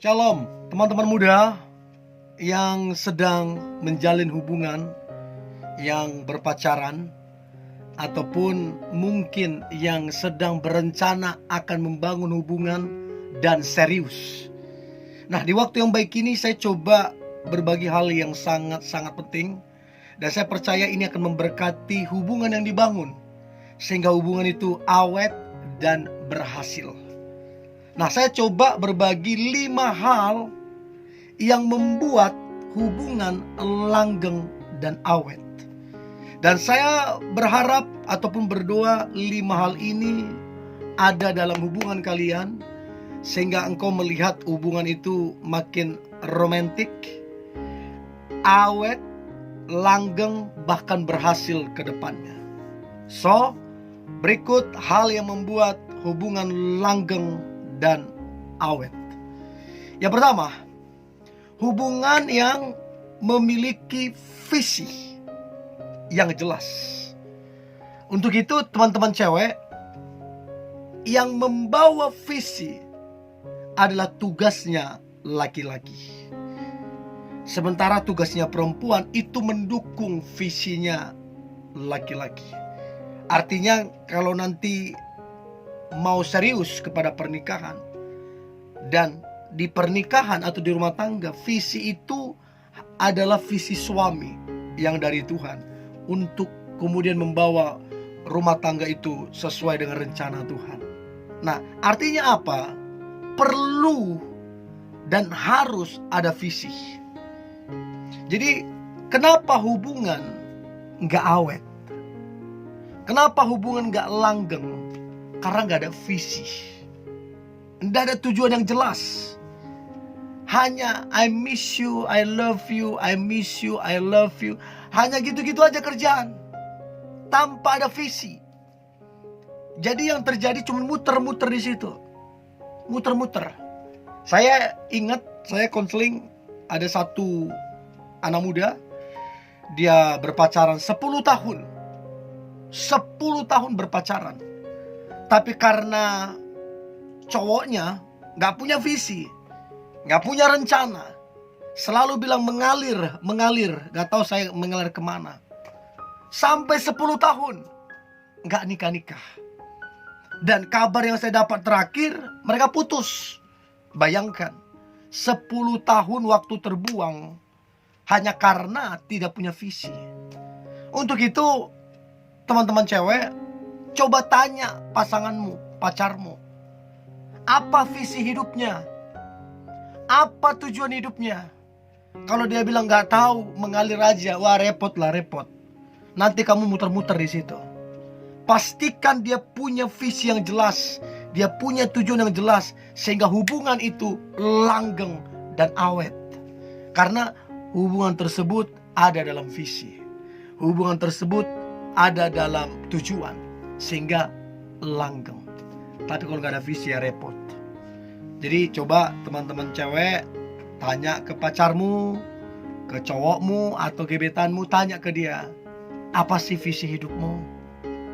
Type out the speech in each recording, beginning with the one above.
Shalom, teman-teman muda yang sedang menjalin hubungan, yang berpacaran, ataupun mungkin yang sedang berencana akan membangun hubungan dan serius. Nah, di waktu yang baik ini saya coba berbagi hal yang sangat-sangat penting, dan saya percaya ini akan memberkati hubungan yang dibangun, sehingga hubungan itu awet dan berhasil. Nah, saya coba berbagi 5 hal yang membuat hubungan langgeng dan awet. Dan saya berharap ataupun berdoa 5 hal ini ada dalam hubungan kalian, sehingga engkau melihat hubungan itu makin romantik, awet, langgeng, bahkan berhasil ke depannya. So, berikut hal yang membuat hubungan langgeng dan awet. Yang pertama, hubungan yang memiliki visi yang jelas. Untuk itu teman-teman cewek, yang membawa visi adalah tugasnya laki-laki, sementara tugasnya perempuan itu mendukung visinya laki-laki. Artinya kalau nanti mau serius kepada pernikahan, dan di pernikahan atau di rumah tangga, visi itu adalah visi suami yang dari Tuhan untuk kemudian membawa rumah tangga itu sesuai dengan rencana Tuhan. Nah, artinya apa? Perlu dan harus ada visi. Jadi kenapa hubungan gak awet? Kenapa hubungan gak langgeng? Karena gak ada visi, tidak ada tujuan yang jelas. Hanya I miss you, I love you, I miss you, I love you. Hanya gitu-gitu aja kerjaan, tanpa ada visi. Jadi yang terjadi cuma muter-muter di situ, muter-muter. Saya ingat, saya konseling ada satu anak muda, dia berpacaran 10 tahun. 10 tahun berpacaran. Tapi karena cowoknya gak punya visi, gak punya rencana, selalu bilang mengalir, gak tahu saya mengalir kemana. Sampai 10 tahun gak nikah-nikah. Dan kabar yang saya dapat terakhir, mereka putus. Bayangkan, 10 tahun waktu terbuang hanya karena tidak punya visi. Untuk itu teman-teman cewek, coba tanya pasanganmu, pacarmu, apa visi hidupnya? Apa tujuan hidupnya? Kalau dia bilang gak tahu, mengalir aja, wah repot. Nanti kamu muter-muter di situ. Pastikan dia punya visi yang jelas, dia punya tujuan yang jelas, sehingga hubungan itu langgeng dan awet. Karena hubungan tersebut ada dalam visi, hubungan tersebut ada dalam tujuan, sehingga langgeng. Tapi kalau gak ada visi ya repot. Jadi coba teman-teman cewek, tanya ke pacarmu, ke cowokmu atau gebetanmu, tanya ke dia, apa sih visi hidupmu?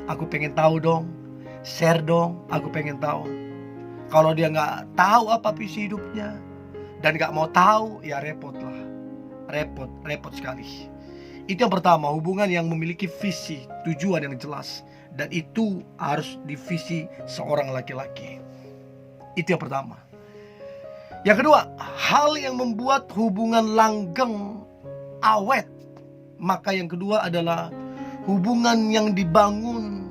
Aku pengen tahu dong, share dong, aku pengen tahu. Kalau dia gak tahu apa visi hidupnya dan gak mau tahu, ya repot lah. Repot sekali. Itu yang pertama, hubungan yang memiliki visi, tujuan yang jelas. Dan itu harus di visi seorang laki-laki. Itu yang pertama. Yang kedua, hal yang membuat hubungan langgeng, awet. Maka yang kedua adalah hubungan yang dibangun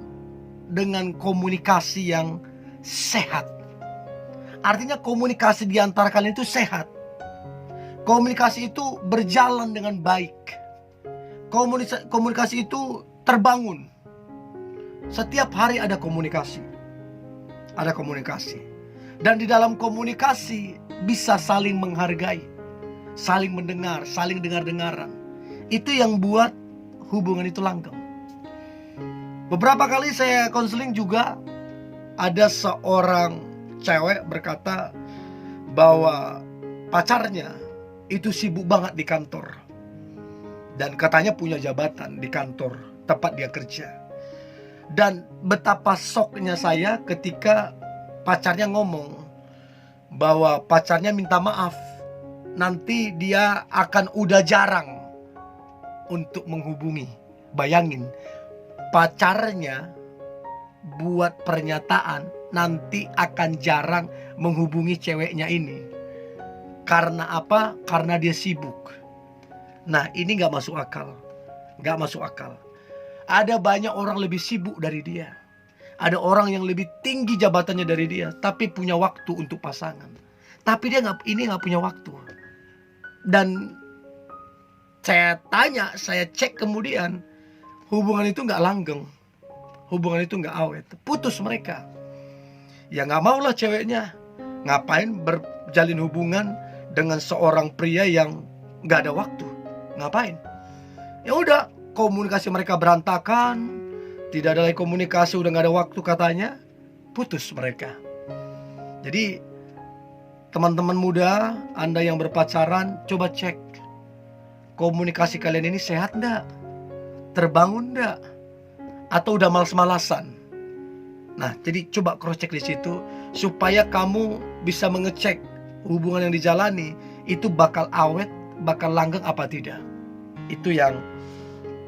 dengan komunikasi yang sehat. Artinya komunikasi di antara kalian itu sehat. Komunikasi itu berjalan dengan baik. Komunikasi itu terbangun. Setiap hari ada komunikasi. Ada komunikasi. Dan di dalam komunikasi bisa saling menghargai, saling mendengar, saling dengar-dengaran. Itu yang buat hubungan itu langgeng. Beberapa kali saya konseling juga, ada seorang cewek berkata bahwa pacarnya itu sibuk banget di kantor. Dan katanya punya jabatan di kantor tempat dia kerja. Dan betapa shocknya saya ketika pacarnya ngomong, bahwa pacarnya minta maaf, nanti dia akan udah jarang untuk menghubungi. Bayangin, pacarnya buat pernyataan nanti akan jarang menghubungi ceweknya ini. Karena apa? Karena dia sibuk. Nah, ini gak masuk akal. Gak masuk akal. Ada banyak orang lebih sibuk dari dia. Ada orang yang lebih tinggi jabatannya dari dia, tapi punya waktu untuk pasangan. Tapi dia nggak punya waktu. Dan saya tanya, saya cek kemudian, hubungan itu nggak langgeng, hubungan itu nggak awet, putus mereka. Ya nggak maulah ceweknya, ngapain berjalin hubungan dengan seorang pria yang nggak ada waktu, ngapain? Ya udah, komunikasi mereka berantakan. Tidak ada lagi komunikasi, udah gak ada waktu katanya, putus mereka. Jadi teman-teman muda, Anda yang berpacaran, coba cek komunikasi kalian ini sehat enggak? Terbangun enggak? Atau udah malas-malasan? Nah, jadi coba cross check di situ supaya kamu bisa mengecek hubungan yang dijalani itu bakal awet, bakal langgeng apa tidak. Itu yang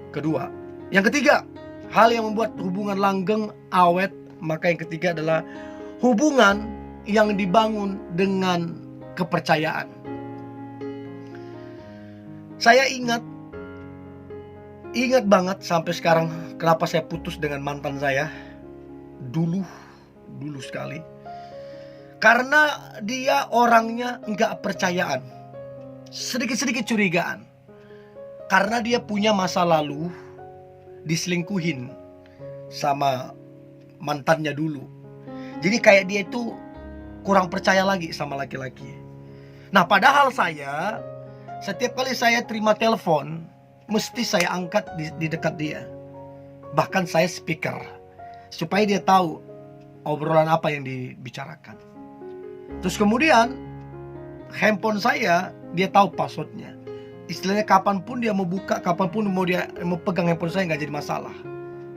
kedua. Yang ketiga, hal yang membuat hubungan langgeng, awet, maka yang ketiga adalah hubungan yang dibangun dengan kepercayaan. Saya ingat banget sampai sekarang kenapa saya putus dengan mantan saya. Dulu sekali. Karena dia orangnya nggak percayaan. Sedikit-sedikit curigaan. Karena dia punya masa lalu diselingkuhin sama mantannya dulu. Jadi kayak dia itu kurang percaya lagi sama laki-laki. Nah, padahal saya setiap kali saya terima telepon mesti saya angkat di dekat dia. Bahkan saya speaker supaya dia tahu obrolan apa yang dibicarakan. Terus kemudian handphone saya dia tahu passwordnya. Istilahnya kapanpun dia mau buka, kapanpun dia mau pegang handphone saya nggak jadi masalah.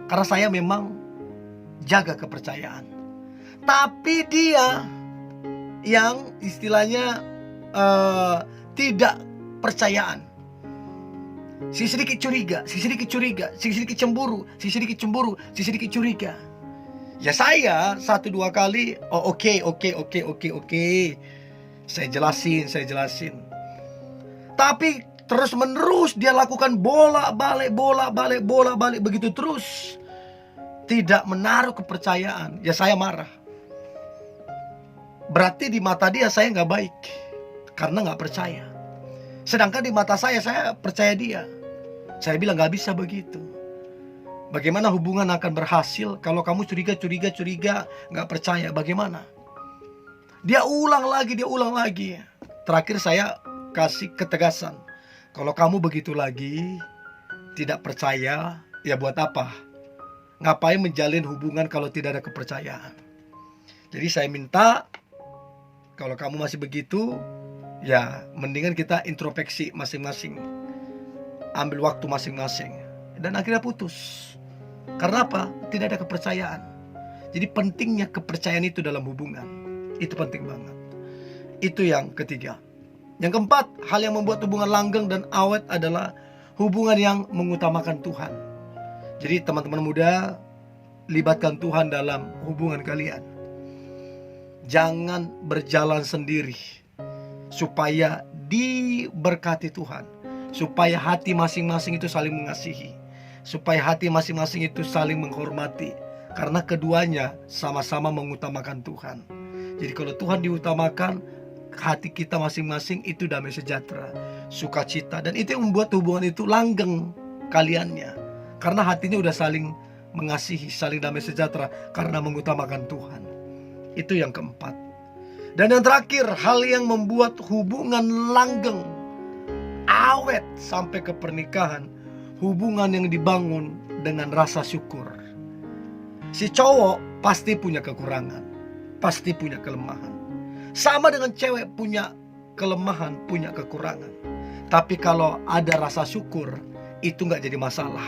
Karena saya memang jaga kepercayaan. Tapi dia yang istilahnya tidak percayaan. Si sedikit curiga, si sedikit cemburu, si sedikit curiga. Ya saya 1-2 kali, oke. Saya jelasin. Tapi terus menerus dia lakukan bolak-balik begitu terus. Tidak menaruh kepercayaan. Ya saya marah. Berarti di mata dia saya gak baik. Karena gak percaya. Sedangkan di mata saya percaya dia. Saya bilang gak bisa begitu. Bagaimana hubungan akan berhasil kalau kamu curiga, gak percaya, bagaimana? Dia ulang lagi. Terakhir saya kasih ketegasan. Kalau kamu begitu lagi, tidak percaya, ya buat apa? Ngapain menjalin hubungan kalau tidak ada kepercayaan? Jadi saya minta, kalau kamu masih begitu, ya mendingan kita introspeksi masing-masing. Ambil waktu masing-masing. Dan akhirnya putus. Karena apa? Tidak ada kepercayaan. Jadi pentingnya kepercayaan itu dalam hubungan. Itu penting banget. Itu yang ketiga. Yang keempat, hal yang membuat hubungan langgeng dan awet adalah hubungan yang mengutamakan Tuhan. Jadi teman-teman muda, libatkan Tuhan dalam hubungan kalian. Jangan berjalan sendiri, supaya diberkati Tuhan. Supaya hati masing-masing itu saling mengasihi. Supaya hati masing-masing itu saling menghormati. Karena keduanya sama-sama mengutamakan Tuhan. Jadi kalau Tuhan diutamakan, hati kita masing-masing itu damai sejahtera, sukacita. Dan itu yang membuat hubungan itu langgeng kaliannya. Karena hatinya udah saling mengasihi, saling damai sejahtera. Karena mengutamakan Tuhan. Itu yang keempat. Dan yang terakhir, hal yang membuat hubungan langgeng, awet sampai ke pernikahan, hubungan yang dibangun dengan rasa syukur. Si cowok pasti punya kekurangan, pasti punya kelemahan. Sama dengan cewek punya kelemahan, punya kekurangan. Tapi kalau ada rasa syukur, itu gak jadi masalah.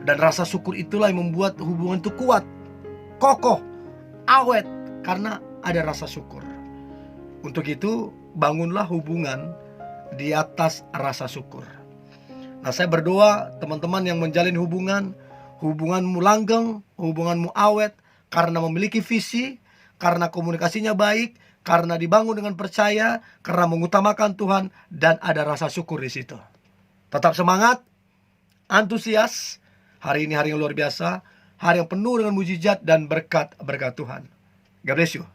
Dan rasa syukur itulah yang membuat hubungan itu kuat, kokoh, awet. Karena ada rasa syukur. Untuk itu, bangunlah hubungan di atas rasa syukur. Nah, saya berdoa teman-teman yang menjalin hubungan, hubunganmu langgeng, hubunganmu awet, karena memiliki visi, karena komunikasinya baik, karena dibangun dengan percaya, karena mengutamakan Tuhan, dan ada rasa syukur di situ. Tetap semangat, antusias. Hari ini hari yang luar biasa, hari yang penuh dengan mujizat dan berkat Tuhan. God bless you.